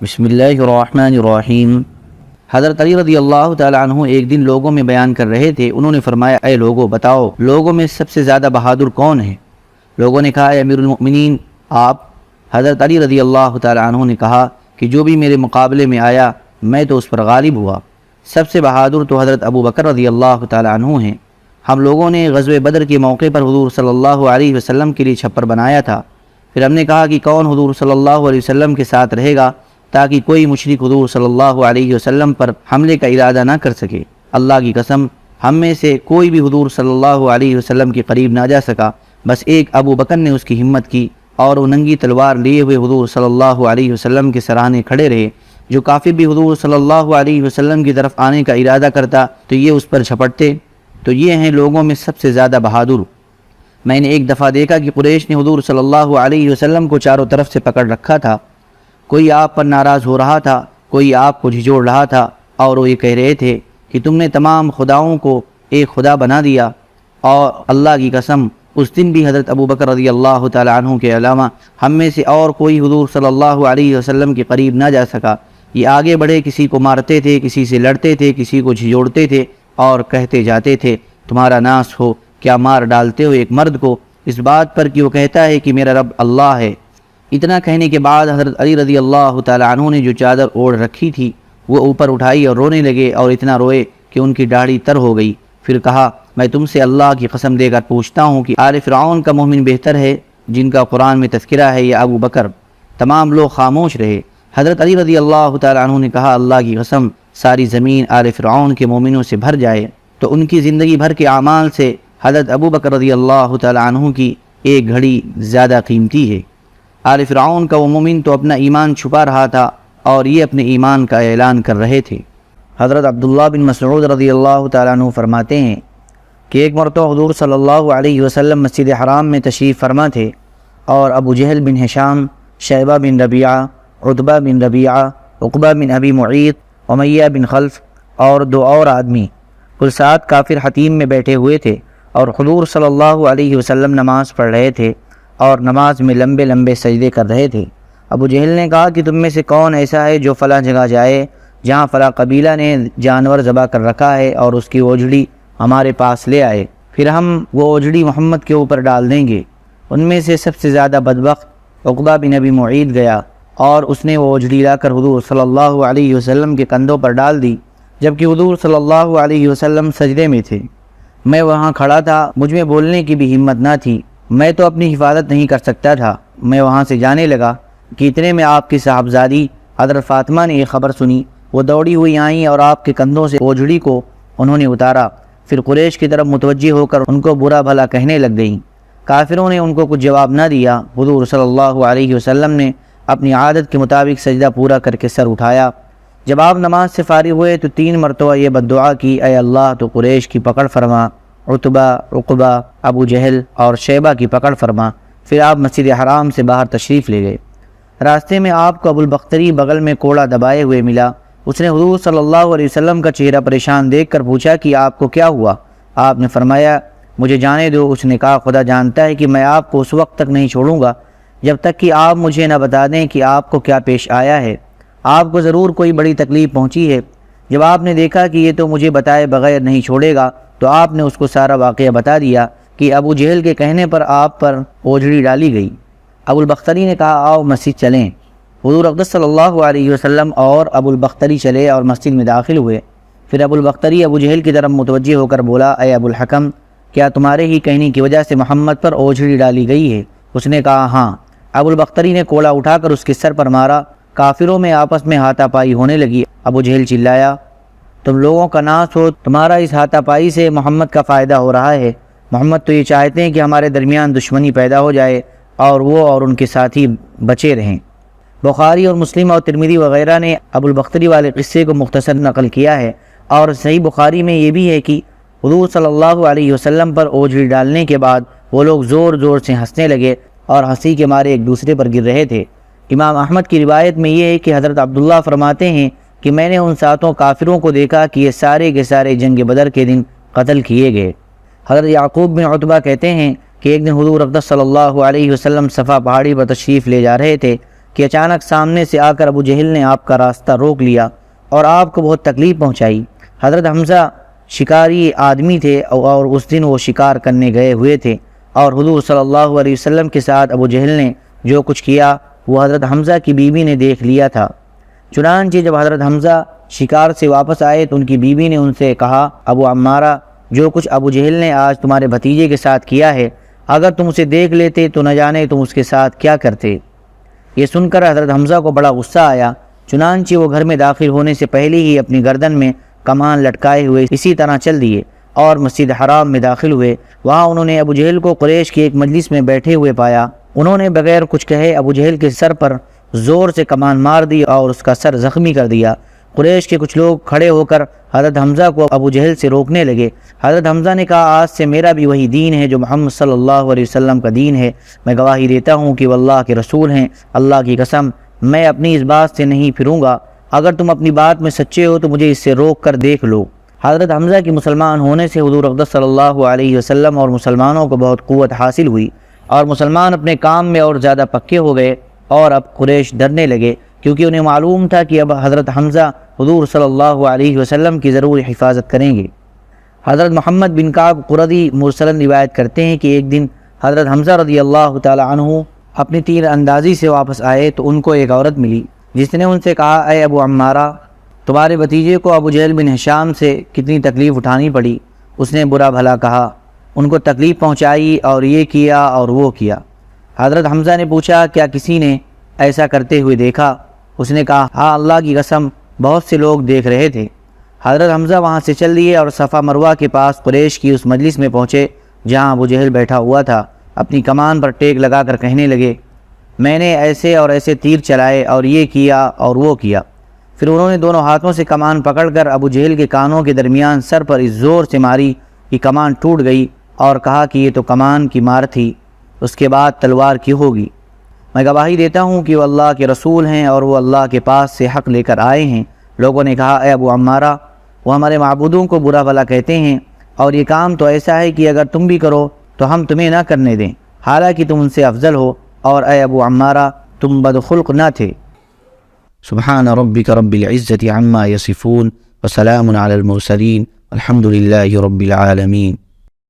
بسم اللہ الرحمن الرحیم۔ حضرت علی رضی اللہ تعالیٰ عنہ ایک دن لوگوں میں بیان کر رہے تھے۔ انہوں نے فرمایا، اے لوگوں بتاؤ لوگوں میں سب سے زیادہ بہادر کون ہے؟ لوگوں نے کہا، اے امیر المؤمنین آپ۔ حضرت علی رضی اللہ تعالیٰ عنہ نے کہا کہ جو بھی میرے مقابلے میں آیا میں تو اس پر غالب ہوا۔ سب سے بہادر تو حضرت ابو بکر رضی اللہ تعالیٰ عنہ ہیں۔ ہم لوگوں نے غزوہ بدر کے موقع پر حضور صلی اللہ علیہ وسلم کے لیے چھپر بنایا تھا۔ پھر ہم نے کہا کہ کون حضور صلی اللہ علیہ وسلم کے ساتھ رہے گا تاکہ کوئی مشرک حضور صلی اللہ علیہ وسلم پر حملے کا ارادہ نہ کر سکے۔ اللہ کی قسم ہم میں سے کوئی بھی حضور صلی اللہ علیہ وسلم کے قریب نہ جا سکا، بس ایک ابو بکر نے اس کی ہمت کی اور وہ ننگی تلوار لیے ہوئے حضور صلی اللہ علیہ وسلم کے سراہنے کھڑے رہے۔ جو کافر بھی حضور صلی اللہ علیہ وسلم کی طرف آنے کا ارادہ کرتا تو یہ اس پر جھپٹتے۔ تو یہ ہیں لوگوں میں سب سے زیادہ بہادر۔ میں نے ایک دفعہ دیکھا کہ قریش نے حضور صلی اللہ علیہ وسلم کو چاروں طرف سے پکڑ رکھا تھا۔ کوئی آپ پر ناراض ہو رہا تھا، کوئی آپ کو جھجوڑ رہا تھا، اور وہ یہ کہہ رہے تھے کہ تم نے تمام خداؤں کو ایک خدا بنا دیا۔ اور اللہ کی قسم اس دن بھی حضرت ابو بکر رضی اللہ تعالیٰ عنہ کے علاوہ ہم میں سے اور کوئی حضور صلی اللہ علیہ وسلم کے قریب نہ جا سکا۔ یہ آگے بڑھے کسی کو مارتے تھے، کسی سے لڑتے تھے، کسی کو جھجوڑتے تھے اور کہتے جاتے تھے تمہارا ناس ہو، کیا مار ڈالتے ہو ایک مرد کو اس بات پر کہ وہ کہتا ہے کہ میرا رب اللہ ہے۔ اتنا کہنے کے بعد حضرت علی رضی اللہ تعالیٰ عنہ نے جو چادر اوڑھ رکھی تھی وہ اوپر اٹھائی اور رونے لگے، اور اتنا روئے کہ ان کی داڑھی تر ہو گئی۔ پھر کہا، میں تم سے اللہ کی قسم دے کر پوچھتا ہوں کہ آل فرعون کا مومن بہتر ہے جن کا قرآن میں تذکرہ ہے یا ابو بکر؟ تمام لوگ خاموش رہے۔ حضرت علی رضی اللہ تعالیٰ عنہ نے کہا، اللہ کی قسم ساری زمین آل فرعون کے مومنوں سے بھر جائے تو ان کی زندگی بھر کے اعمال سے حضرت ابو بکر رضی اللہ تعالیٰ عنہ کی ایک گھڑی زیادہ قیمتی ہے۔ آل فرعون کا وہ مومن تو اپنا ایمان چھپا رہا تھا اور یہ اپنے ایمان کا اعلان کر رہے تھے۔ حضرت عبداللہ بن مسعود رضی اللہ تعالیٰ عنہ فرماتے ہیں کہ ایک مرتبہ حضور صلی اللہ علیہ وسلم مسجد حرام میں تشریف فرما تھے، اور ابو جہل بن ہشام، شیبہ بن ربیعہ، عتبہ بن ربیعہ، عقبہ بن ابی معیط، امیہ بن خلف اور دو اور آدمی کل 7 کافر حتیم میں بیٹھے ہوئے تھے، اور حضور صلی اللہ علیہ وسلم نماز پڑھ رہے تھے اور نماز میں لمبے لمبے سجدے کر رہے تھے۔ ابو جہل نے کہا کہ تم میں سے کون ایسا ہے جو فلاں جگہ جائے جہاں فلاں قبیلہ نے جانور ذبح کر رکھا ہے اور اس کی اوجڑی ہمارے پاس لے آئے، پھر ہم وہ اوجڑی محمد کے اوپر ڈال دیں گے۔ ان میں سے سب سے زیادہ بدبخت عقبہ بن ابی معیط گیا، اور اس نے وہ اوجڑی لا کر حضور صلی اللہ علیہ وسلم کے کندھوں پر ڈال دی، جبکہ حضور صلی اللہ علیہ وسلم سجدے میں تھے۔ میں وہاں کھڑا تھا، مجھ میں بولنے کی بھی ہمت نہ تھی، میں تو اپنی حفاظت نہیں کر سکتا تھا۔ میں وہاں سے جانے لگا کہ اتنے میں آپ کی صاحبزادی حضرت فاطمہ نے یہ خبر سنی۔ وہ دوڑی ہوئی آئیں اور آپ کے کندھوں سے اوجڑی کو انہوں نے اتارا، پھر قریش کی طرف متوجہ ہو کر ان کو برا بھلا کہنے لگ گئیں۔ کافروں نے ان کو کچھ جواب نہ دیا۔ حضور صلی اللہ علیہ وسلم نے اپنی عادت کے مطابق سجدہ پورا کر کے سر اٹھایا۔ جب آپ نماز سے فارغ ہوئے تو 3 مرتبہ یہ بددعا کی، اے اللہ تو قریش کی پکڑ فرما، عتبہ، عقبہ، ابو جہل اور شیبہ کی پکڑ فرما۔ پھر آپ مسجد حرام سے باہر تشریف لے گئے۔ راستے میں آپ کو ابو البختری بغل میں کوڑا دبائے ہوئے ملا۔ اس نے حضور صلی اللہ علیہ وسلم کا چہرہ پریشان دیکھ کر پوچھا کہ آپ کو کیا ہوا؟ آپ نے فرمایا، مجھے جانے دو۔ اس نے کہا، خدا جانتا ہے کہ میں آپ کو اس وقت تک نہیں چھوڑوں گا جب تک کہ آپ مجھے نہ بتا دیں کہ آپ کو کیا پیش آیا ہے۔ آپ کو ضرور کوئی بڑی تکلیف پہنچی ہے۔ جب آپ نے دیکھا کہ یہ تو مجھے بتائے بغیر نہیں چھوڑے گا تو آپ نے اس کو سارا واقعہ بتا دیا کہ ابو جہل کے کہنے پر آپ پر اوجڑی ڈالی گئی۔ ابو البختری نے کہا، آؤ مسجد چلیں۔ حضور اقدس صلی اللہ علیہ وسلم اور ابو البختری چلے اور مسجد میں داخل ہوئے۔ پھر ابو البختری ابو جہل کی طرف متوجہ ہو کر بولا، اے ابو الحکم، کیا تمہارے ہی کہنے کی وجہ سے محمد پر اوجڑی ڈالی گئی ہے؟ اس نے کہا، ہاں۔ ابو البختری نے کوڑا اٹھا کر اس کے سر پر مارا۔ کافروں میں آپس میں ہاتھا پائی ہونے لگی۔ ابو جہل چلایا، تم لوگوں کا ناس ہو، تمہارا اس ہاتھا پائی سے محمد کا فائدہ ہو رہا ہے۔ محمد تو یہ چاہتے ہیں کہ ہمارے درمیان دشمنی پیدا ہو جائے اور وہ اور ان کے ساتھی بچے رہیں۔ بخاری اور مسلم اور ترمذی وغیرہ نے ابو البختری والے قصے کو مختصر نقل کیا ہے، اور صحیح بخاری میں یہ بھی ہے کہ حضور صلی اللہ علیہ وسلم پر اوجڑی ڈالنے کے بعد وہ لوگ زور زور سے ہنسنے لگے اور ہنسی کے مارے ایک دوسرے پر گر رہے تھے۔ امام احمد کی روایت میں یہ ہے کہ حضرت عبداللہ فرماتے ہیں کہ میں نے ان 7 کافروں کو دیکھا کہ یہ سارے کے سارے جنگ بدر کے دن قتل کیے گئے۔ حضرت یعقوب بن عتبہ کہتے ہیں کہ ایک دن حضور اقدس صلی اللہ علیہ وسلم صفا پہاڑی پر تشریف لے جا رہے تھے کہ اچانک سامنے سے آ کر ابو جہل نے آپ کا راستہ روک لیا اور آپ کو بہت تکلیف پہنچائی۔ حضرت حمزہ شکاری آدمی تھے اور اس دن وہ شکار کرنے گئے ہوئے تھے، اور حضور صلی اللہ علیہ وسلم کے ساتھ ابو جہل نے جو کچھ کیا وہ حضرت حمزہ کی بیوی نے دیکھ لیا تھا۔ چنانچہ جب حضرت حمزہ شکار سے واپس آئے تو ان کی بیوی نے ان سے کہا، ابو عمارہ، جو کچھ ابو جہل نے آج تمہارے بھتیجے کے ساتھ کیا ہے، اگر تم اسے دیکھ لیتے تو نہ جانے تم اس کے ساتھ کیا کرتے۔ یہ سن کر حضرت حمزہ کو بڑا غصہ آیا، چنانچہ وہ گھر میں داخل ہونے سے پہلے ہی اپنی گردن میں کمان لٹکائے ہوئے اسی طرح چل دیے اور مسجد حرام میں داخل ہوئے۔ وہاں انہوں نے ابو جہل کو قریش کی ایک مجلس میں بیٹھے ہوئے پایا۔ انہوں نے بغیر کچھ کہے ابو جہل کے سر پر زور سے کمان مار دی اور اس کا سر زخمی کر دیا۔ قریش کے کچھ لوگ کھڑے ہو کر حضرت حمزہ کو ابو جہل سے روکنے لگے۔ حضرت حمزہ نے کہا، آج سے میرا بھی وہی دین ہے جو محمد صلی اللہ علیہ وسلم کا دین ہے۔ میں گواہی دیتا ہوں کہ وہ اللہ کے رسول ہیں۔ اللہ کی قسم میں اپنی اس بات سے نہیں پھروں گا۔ اگر تم اپنی بات میں سچے ہو تو مجھے اس سے روک کر دیکھ لو۔ حضرت حمزہ کی مسلمان ہونے سے حضور اقدس صلی اللہ علیہ وسلم اور مسلمانوں کو بہت قوت حاصل ہوئی، اور مسلمان اپنے کام میں اور زیادہ پکے ہو گئے، اور اب قریش ڈرنے لگے کیونکہ انہیں معلوم تھا کہ اب حضرت حمزہ حضور صلی اللہ علیہ وسلم کی ضرور حفاظت کریں گے۔ حضرت محمد بن کعب قرظی مرسلاً روایت کرتے ہیں کہ ایک دن حضرت حمزہ رضی اللہ تعالی عنہ اپنی تیر اندازی سے واپس آئے تو ان کو ایک عورت ملی جس نے ان سے کہا، اے ابو عمارہ، تمہارے بھتیجے کو ابو جہل بن ہشام سے کتنی تکلیف اٹھانی پڑی۔ اس نے برا بھلا کہا، ان کو تکلیف پہنچائی اور یہ کیا اور وہ کیا۔ حضرت حمزہ نے پوچھا، کیا کسی نے ایسا کرتے ہوئے دیکھا؟ اس نے کہا، ہاں، اللہ کی قسم بہت سے لوگ دیکھ رہے تھے۔ حضرت حمزہ وہاں سے چل دیے اور صفا مروہ کے پاس قریش کی اس مجلس میں پہنچے جہاں ابو جہل بیٹھا ہوا تھا۔ اپنی کمان پر ٹیک لگا کر کہنے لگے، میں نے ایسے اور ایسے تیر چلائے اور یہ کیا اور وہ کیا۔ پھر انہوں نے دونوں ہاتھوں سے کمان پکڑ کر ابو جہل کے کانوں کے درمیان سر پر اس زور سے ماری کہ کمان ٹوٹ گئی، اور کہا کہ یہ تو کمان کی مار تھی، اس کے بعد تلوار کی ہوگی۔ میں گواہی دیتا ہوں کہ وہ اللہ کے رسول ہیں اور وہ اللہ کے پاس سے حق لے کر آئے ہیں۔ لوگوں نے کہا، اے ابو عمارہ، وہ ہمارے معبودوں کو برا بھلا کہتے ہیں، اور یہ کام تو ایسا ہے کہ اگر تم بھی کرو تو ہم تمہیں نہ کرنے دیں، حالانکہ تم ان سے افضل ہو، اور اے ابو عمارہ تم بدخلق نہ تھے۔ سبحان ربک رب العزت عما یصفون وسلام علی المرسلین الحمد للہ رب العالمین۔